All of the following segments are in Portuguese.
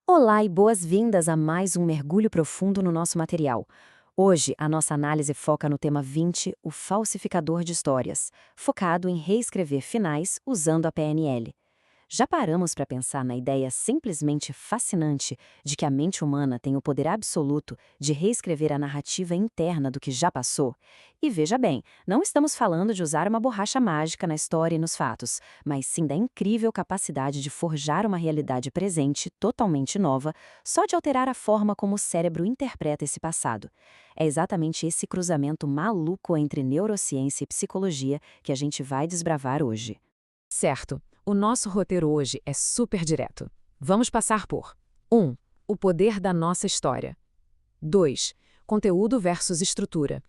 Olá e boas-vindas a mais um mergulho profundo no nosso material. Hoje, a nossa análise foca no tema 20, o falsificador de histórias, focado em reescrever finais usando a PNL. Já paramos para pensar na ideia simplesmente fascinante de que a mente humana tem o poder absoluto de reescrever a narrativa interna do que já passou? E veja bem, não estamos falando de usar uma borracha mágica na história e nos fatos, mas sim da incrível capacidade de forjar uma realidade presente totalmente nova, só de alterar a forma como o cérebro interpreta esse passado. É exatamente esse cruzamento maluco entre neurociência e psicologia que a gente vai desbravar hoje. Certo. O nosso roteiro hoje é super direto. Vamos passar por 1. O poder da nossa história. 2. Conteúdo versus estrutura.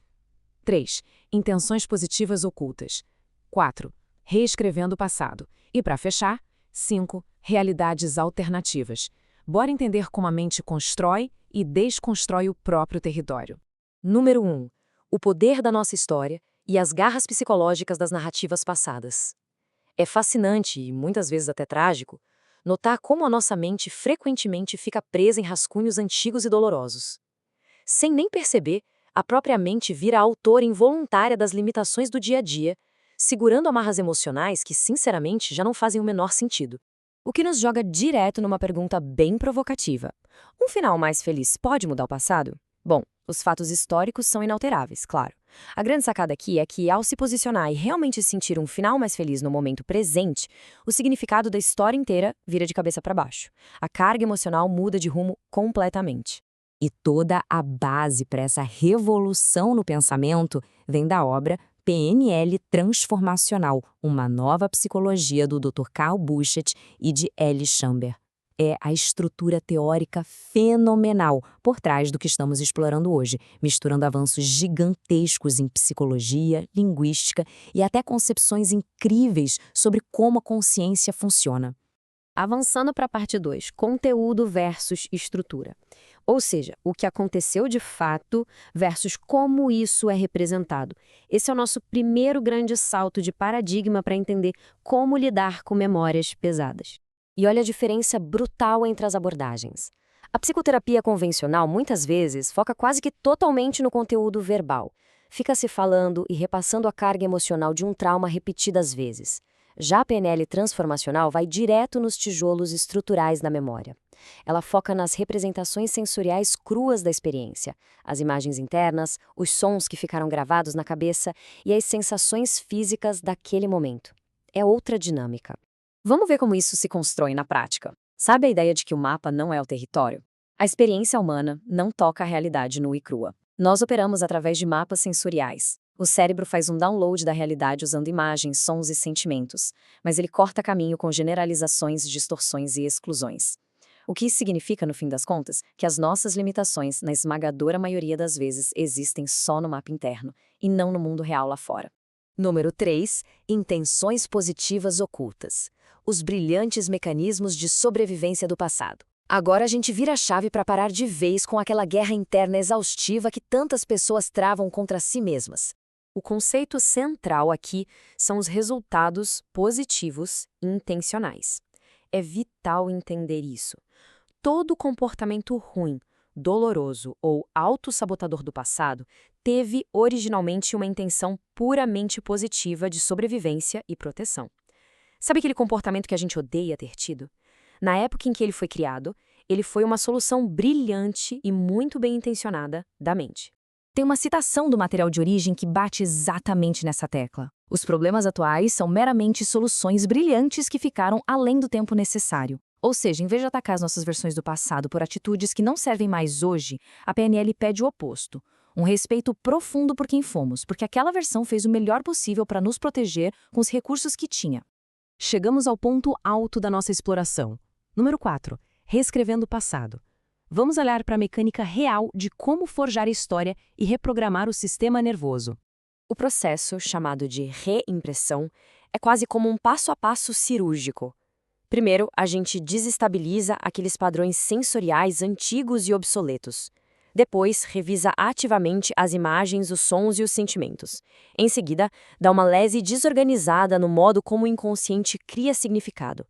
3. Intenções positivas ocultas. 4. Reescrevendo o passado. E para fechar, 5. Realidades alternativas. Bora entender como a mente constrói e desconstrói o próprio território. Número 1. O poder da nossa história e as garras psicológicas das narrativas passadas. É fascinante e muitas vezes até trágico notar como a nossa mente frequentemente fica presa em rascunhos antigos e dolorosos. Sem nem perceber, a própria mente vira a autora involuntária das limitações do dia a dia, segurando amarras emocionais que, sinceramente, já não fazem o menor sentido. O que nos joga direto numa pergunta bem provocativa. Um final mais feliz pode mudar o passado? Bom, os fatos históricos são inalteráveis, claro. A grande sacada aqui é que, ao se posicionar e realmente sentir um final mais feliz no momento presente, o significado da história inteira vira de cabeça para baixo. A carga emocional muda de rumo completamente. E toda a base para essa revolução no pensamento vem da obra PNL Transformacional, uma nova psicologia do Dr. Carl Buchet e de Ellie Chamber. É a estrutura teórica fenomenal por trás do que estamos explorando hoje, misturando avanços gigantescos em psicologia, linguística e até concepções incríveis sobre como a consciência funciona. Avançando para a parte 2, conteúdo versus estrutura. Ou seja, o que aconteceu de fato versus como isso é representado. Esse é o nosso primeiro grande salto de paradigma para entender como lidar com memórias pesadas. E olha a diferença brutal entre as abordagens. A psicoterapia convencional muitas vezes foca quase que totalmente no conteúdo verbal. Fica se falando e repassando a carga emocional de um trauma repetidas vezes. Já a PNL transformacional vai direto nos tijolos estruturais da memória. Ela foca nas representações sensoriais cruas da experiência, as imagens internas, os sons que ficaram gravados na cabeça e as sensações físicas daquele momento. É outra dinâmica. Vamos ver como isso se constrói na prática. Sabe a ideia de que o mapa não é o território? A experiência humana não toca a realidade nua e crua. Nós operamos através de mapas sensoriais. O cérebro faz um download da realidade usando imagens, sons e sentimentos, mas ele corta caminho com generalizações, distorções e exclusões. O que isso significa, no fim das contas, que as nossas limitações, na esmagadora maioria das vezes, existem só no mapa interno e não no mundo real lá fora. Número 3. Intenções positivas ocultas. Os brilhantes mecanismos de sobrevivência do passado. Agora a gente vira a chave para parar de vez com aquela guerra interna exaustiva que tantas pessoas travam contra si mesmas. O conceito central aqui são os resultados positivos e intencionais. É vital entender isso. Todo comportamento ruim, doloroso ou autossabotador do passado teve originalmente uma intenção puramente positiva de sobrevivência e proteção. Sabe aquele comportamento que a gente odeia ter tido? Na época em que ele foi criado, ele foi uma solução brilhante e muito bem intencionada da mente. Tem uma citação do material de origem que bate exatamente nessa tecla. Os problemas atuais são meramente soluções brilhantes que ficaram além do tempo necessário. Ou seja, em vez de atacar as nossas versões do passado por atitudes que não servem mais hoje, a PNL pede o oposto. Um respeito profundo por quem fomos, porque aquela versão fez o melhor possível para nos proteger com os recursos que tinha. Chegamos ao ponto alto da nossa exploração. Número 4. Reescrevendo o passado. Vamos olhar para a mecânica real de como forjar a história e reprogramar o sistema nervoso. O processo, chamado de reimpressão, é quase como um passo a passo cirúrgico. Primeiro, a gente desestabiliza aqueles padrões sensoriais antigos e obsoletos. Depois, revisa ativamente as imagens, os sons e os sentimentos. Em seguida, dá uma lese desorganizada no modo como o inconsciente cria significado.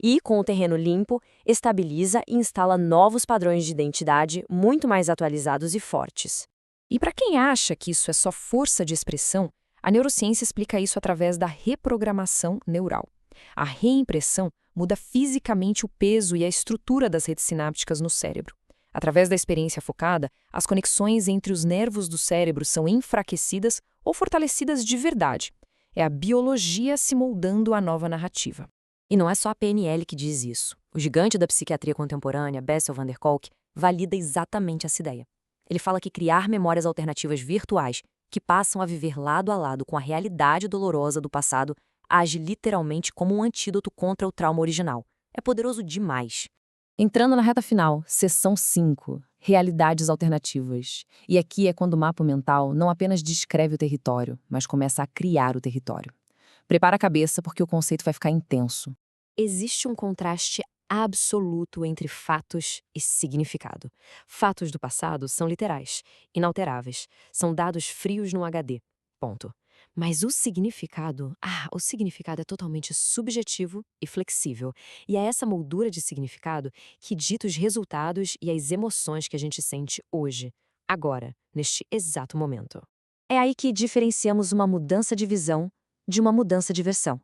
E, com o terreno limpo, estabiliza e instala novos padrões de identidade muito mais atualizados e fortes. E para quem acha que isso é só força de expressão, a neurociência explica isso através da reprogramação neural. A reimpressão muda fisicamente o peso e a estrutura das redes sinápticas no cérebro. Através da experiência focada, as conexões entre os nervos do cérebro são enfraquecidas ou fortalecidas de verdade. É a biologia se moldando à nova narrativa. E não é só a PNL que diz isso. O gigante da psiquiatria contemporânea, Bessel van der Kolk, valida exatamente essa ideia. Ele fala que criar memórias alternativas virtuais, que passam a viver lado a lado com a realidade dolorosa do passado, age literalmente como um antídoto contra o trauma original. É poderoso demais. Entrando na reta final, seção 5, realidades alternativas. E aqui é quando o mapa mental não apenas descreve o território, mas começa a criar o território. Prepara a cabeça porque o conceito vai ficar intenso. Existe um contraste absoluto entre fatos e significado. Fatos do passado são literais, inalteráveis, são dados frios no HD. Ponto. Mas o significado é totalmente subjetivo e flexível. E é essa moldura de significado que dita os resultados e as emoções que a gente sente hoje, agora, neste exato momento. É aí que diferenciamos uma mudança de visão de uma mudança de versão.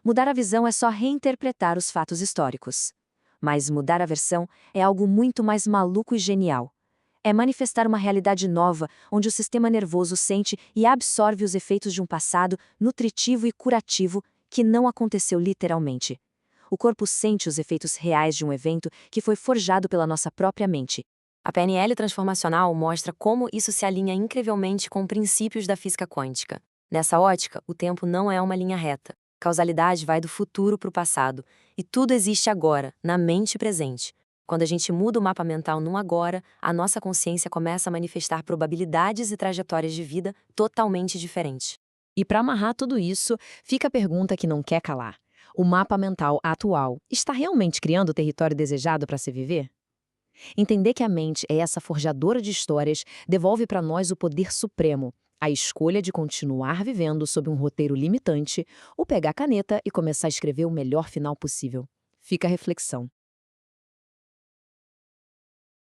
Mudar a visão é só reinterpretar os fatos históricos. Mas mudar a versão é algo muito mais maluco e genial. É manifestar uma realidade nova, onde o sistema nervoso sente e absorve os efeitos de um passado nutritivo e curativo que não aconteceu literalmente. O corpo sente os efeitos reais de um evento que foi forjado pela nossa própria mente. A PNL transformacional mostra como isso se alinha incrivelmente com princípios da física quântica. Nessa ótica, o tempo não é uma linha reta. Causalidade vai do futuro para o passado, e tudo existe agora, na mente presente. Quando a gente muda o mapa mental num agora, a nossa consciência começa a manifestar probabilidades e trajetórias de vida totalmente diferentes. E para amarrar tudo isso, fica a pergunta que não quer calar. O mapa mental atual está realmente criando o território desejado para se viver? Entender que a mente é essa forjadora de histórias devolve para nós o poder supremo, a escolha de continuar vivendo sob um roteiro limitante ou pegar a caneta e começar a escrever o melhor final possível. Fica a reflexão.